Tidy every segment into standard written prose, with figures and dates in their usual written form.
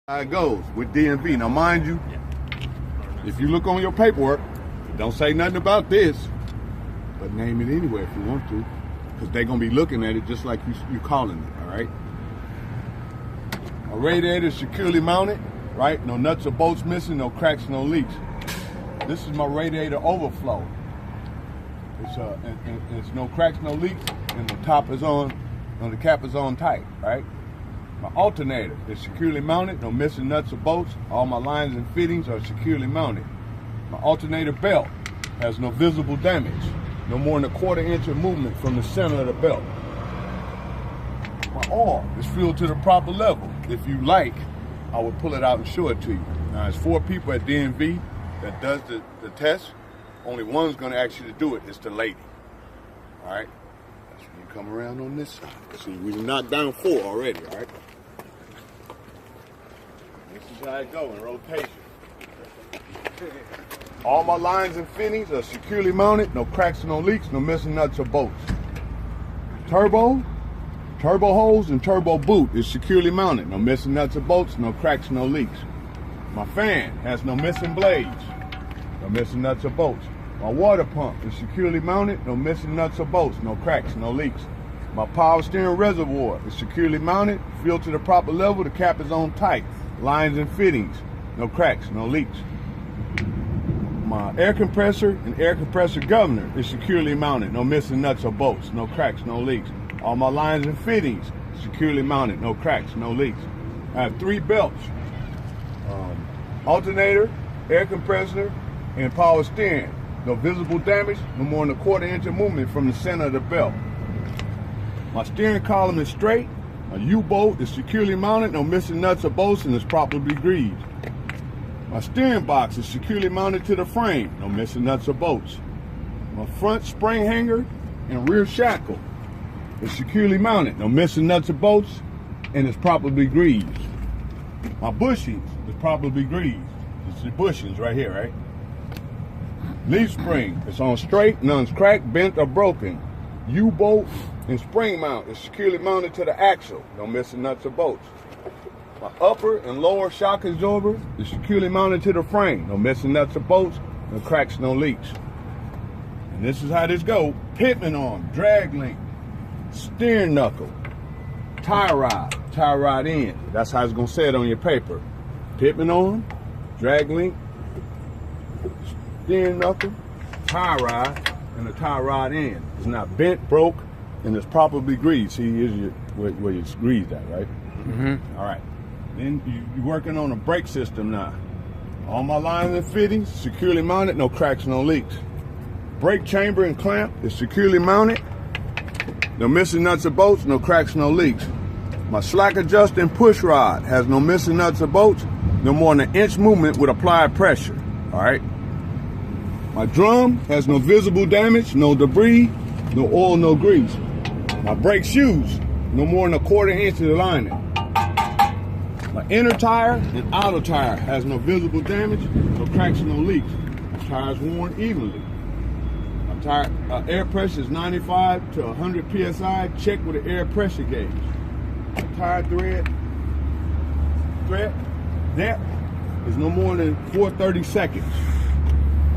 How it goes with DMV. Now, mind you, if you look on your paperwork, it don't say nothing about this, but name it anyway if you want to, because they're going to be looking at it just like you calling it, all right? A radiator is securely mounted, right? No nuts or bolts missing, no cracks, no leaks. This is my radiator overflow. It's no cracks, no leaks, and the top is on, the cap is on tight, right? My alternator is securely mounted, no missing nuts or bolts. All my lines and fittings are securely mounted. My alternator belt has no visible damage, no more than a 1/4 inch of movement from the center of the belt. My arm is filled to the proper level. If you like, I will pull it out and show it to you. Now, there's 4 people at DMV that does the test. Only one's gonna ask you to do it. It's the lady, all right? That's when you come around on this side. See, we knocked down 4 already, all right? This is how it goes in rotation. All my lines and fittings are securely mounted, no cracks, no leaks, no missing nuts or bolts. Turbo hose and turbo boot is securely mounted, no missing nuts or bolts, no cracks, no leaks. My fan has no missing blades, no missing nuts or bolts. My water pump is securely mounted, no missing nuts or bolts, no cracks, no leaks. My power steering reservoir is securely mounted, filled to the proper level, the cap is on tight. Lines and fittings, no cracks, no leaks. My air compressor and air compressor governor is securely mounted, no missing nuts or bolts, no cracks, no leaks. All my lines and fittings securely mounted, no cracks, no leaks. I have 3 belts, alternator, air compressor, and power steering. No visible damage, no more than a 1/4 inch of movement from the center of the belt. My steering column is straight. My U-bolt is securely mounted, no missing nuts or bolts, and is properly greased. My steering box is securely mounted to the frame, no missing nuts or bolts. My front spring hanger and rear shackle is securely mounted, no missing nuts or bolts, and is properly greased. My bushings is properly greased. It's the bushings right here, right? Leaf spring is on straight, none's cracked, bent, or broken. U-bolt and spring mount is securely mounted to the axle, no missing nuts or bolts. My upper and lower shock absorber is securely mounted to the frame, no missing nuts or bolts, no cracks, no leaks. And this is how this goes. Pitman arm, drag link, steering knuckle, tie rod end. That's how it's gonna say it on your paper. Pitman arm, drag link, steering knuckle, tie rod, and the tie rod end. It's not bent, broke, and it's properly greased. See, here's where you greased at, right? Mm-hmm. All right. Then you're working on a brake system now. All my lines and fittings securely mounted, no cracks, no leaks. Brake chamber and clamp is securely mounted. No missing nuts or bolts, no cracks, no leaks. My slack adjusting push rod has no missing nuts or bolts, no more than 1 inch movement with applied pressure. All right. My drum has no visible damage, no debris, no oil, no grease. My brake shoes, no more than a 1/4 inch of the lining. My inner tire and outer tire has no visible damage, no cracks, no leaks. My tires worn evenly. My tire air pressure is 95 to 100 psi. Check with the air pressure gauge. My tire thread depth is no more than 4/32.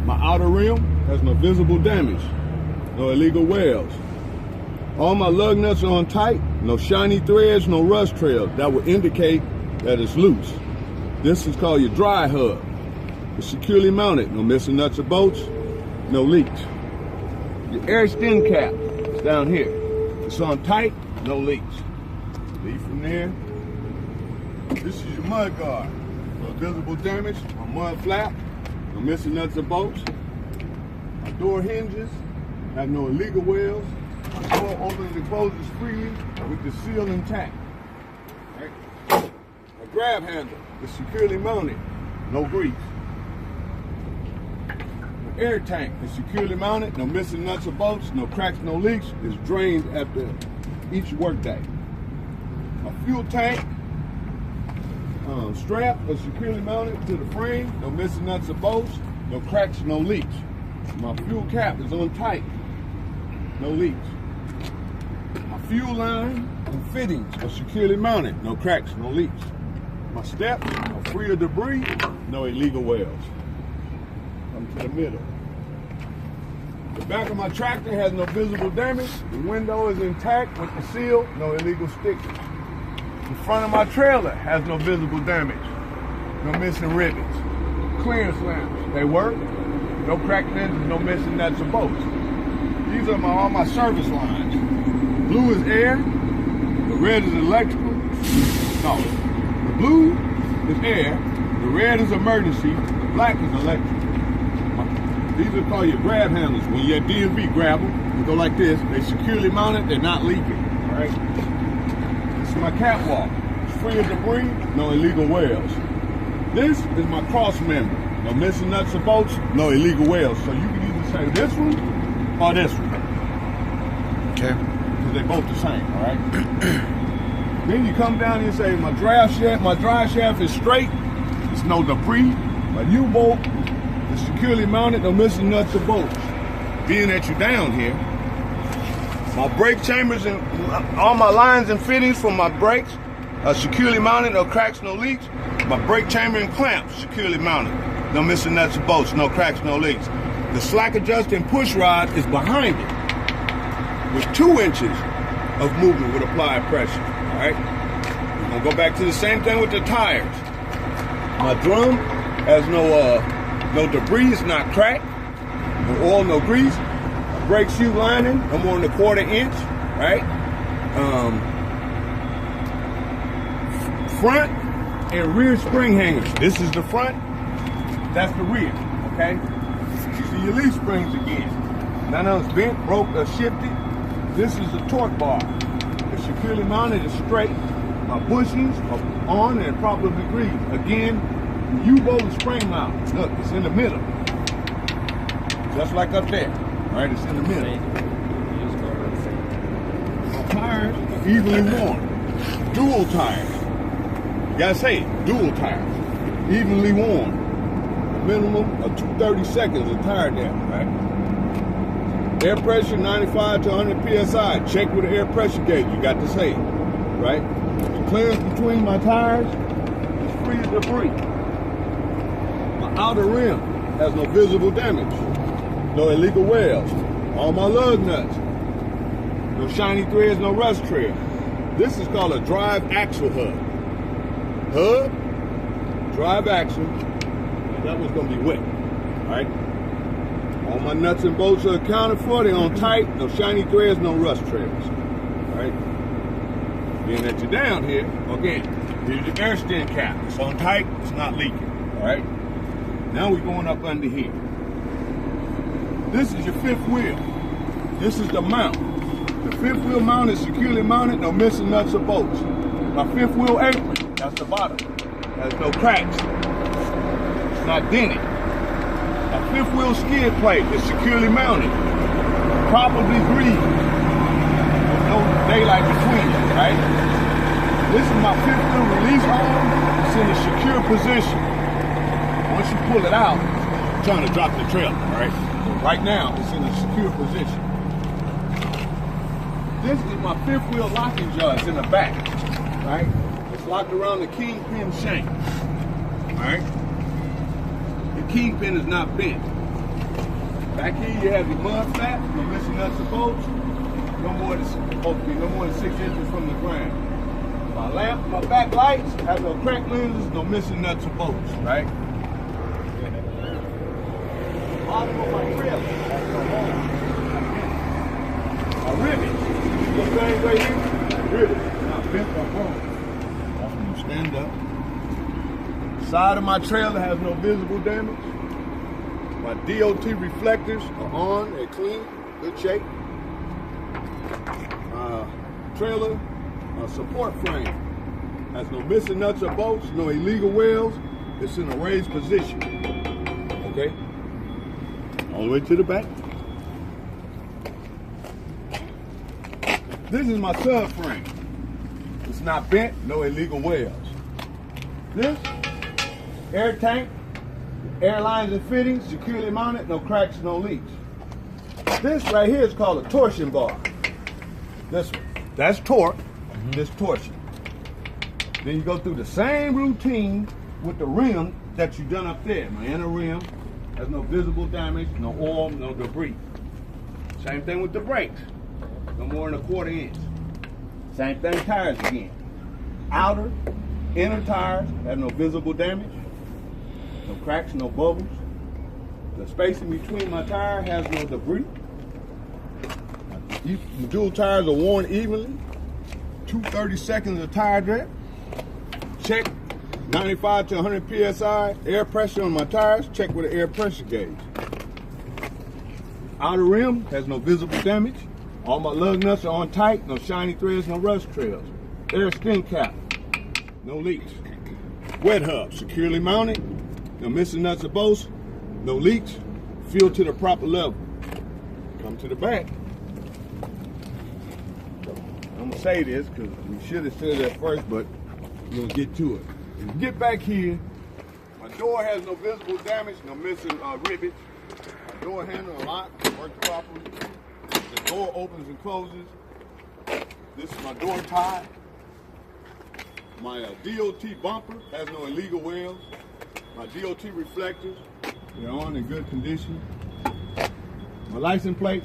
My outer rim has no visible damage, no illegal wears. All my lug nuts are on tight, no shiny threads, no rust trails. That will indicate that it's loose. This is called your dry hub. It's securely mounted, no missing nuts or bolts, no leaks. Your air stem cap is down here. It's on tight, no leaks. Leave from there. This is your mud guard. No visible damage, my mud flap, no missing nuts or bolts. My door hinges have no illegal wells. My door opens and closes freely with the seal intact. Right? My grab handle is securely mounted, no grease. My air tank is securely mounted, no missing nuts or bolts, no cracks, no leaks. It's drained after each workday. My fuel tank strap is securely mounted to the frame, no missing nuts or bolts, no cracks, no leaks. My fuel cap is on tight, no leaks. My fuel line and fittings are securely mounted, no cracks, no leaks. My steps are free of debris, no illegal welds. Come to the middle. The back of my tractor has no visible damage. The window is intact with the seal, no illegal stickers. The front of my trailer has no visible damage. No missing rivets. Clearance lamps, they work. No cracked lenses, no missing nuts or bolts. These are all my service lines. Blue is air, the red is electrical. No, the blue is air, the red is emergency, the black is electrical. These are called your grab handles. When you're at DMV, grab them. You go like this. They securely mounted. They're not leaking. All right. This is my catwalk. It's free of debris. No illegal welds. This is my cross member. No missing nuts or bolts. No illegal welds. So you can either say this one or this one. Okay. Because they're both the same. All right. Then you come down and say my drive shaft is straight. There's no debris. My U-bolt. Securely mounted, no missing nuts or bolts. Being that you're down here, my brake chambers and all my lines and fittings for my brakes are securely mounted, no cracks, no leaks. My brake chamber and clamps securely mounted, no missing nuts or bolts, no cracks, no leaks. The slack adjusting push rod is behind it with 2 inches of movement with applied pressure. All right. We're gonna go back to the same thing with the tires. My drum has no debris, it's not cracked, no oil, no grease. Brake shoe lining, I'm on the 1/4 inch, right? Front and rear spring hangers. This is the front, that's the rear, okay? You see your leaf springs again. None of them's bent, broke, or shifted. This is the torque bar. It's securely mounted, it's straight. My bushings are on and properly greased. Again, the U-bolt is spring mount. Look, it's in the middle. Just like up there. All right, it's in the middle. My tires are evenly worn. Dual tires. You gotta say it, dual tires. Evenly worn. A minimum of 230 seconds of tire damage, right? Air pressure 95 to 100 PSI. Check with the air pressure gauge. You got to say it, right? The clearance between my tires is free of debris. Outer rim has no visible damage, no illegal welds, all my lug nuts, no shiny threads, no rust trail. This is called a drive axle hub. Hub, drive axle, that one's gonna be wet, all right? All my nuts and bolts are accounted for, they're on tight, no shiny threads, no rust trails, all right? Being that you're down here, again, here's your air stem cap. It's on tight, it's not leaking, all right? Now we're going up under here. This is your 5th wheel. This is the mount. The 5th wheel mount is securely mounted, no missing nuts or bolts. My 5th wheel apron, that's the bottom. Has no cracks. It's not dented. My 5th wheel skid plate is securely mounted. Properly greased. There's no daylight between it, right? This is my 5th wheel release arm. It's in a secure position. Once you pull it out, you're trying to drop the trailer, all right? Right now, it's in a secure position. This is my 5th wheel locking jar. It's in the back, right? It's locked around the kingpin shank, all right? The kingpin is not bent. Back here, you have your mud flaps, no missing nuts or bolts. No more than 6 inches from the ground. My lamp, my back lights have no cracked lenses, no missing nuts or bolts, right? Bottom of my trailer has no holes. A rivet. You see thing right here? Rivet. Not bent or broken. That's when you stand up. Side of my trailer has no visible damage. My DOT reflectors are on, they're clean, good shape. Trailer support frame has no missing nuts or bolts, no illegal welds. It's in a raised position. Okay? All the way to the back. This is my subframe. It's not bent, no illegal welds. This, air tank, air lines and fittings, securely mounted, no cracks, no leaks. This right here is called a torsion bar. This one. That's torque, this torsion. Then you go through the same routine with the rim that you done up there. My inner rim has no visible damage, no oil, no debris. Same thing with the brakes. No more than a 1/4 inch. Same thing, tires again. Outer, inner tires have no visible damage, no cracks, no bubbles. The spacing between my tire has no debris. The dual tires are worn evenly. 2 seconds of tire drip. Check 95 to 100 psi air pressure on my tires. Check with an air pressure gauge. Outer rim has no visible damage. All my lug nuts are on tight. No shiny threads, no rust trails. Air skin cap, no leaks. Wet hub, securely mounted. No missing nuts or bolts. No leaks. Filled to the proper level. Come to the back. I'm gonna say this because we should have said it at first, but we're gonna get to it. When you get back here, my door has no visible damage, no missing rivets. My door handle and lock works properly. The door opens and closes. This is my door tie. My DOT bumper has no illegal wheels. My DOT reflectors, they're on in good condition. My license plate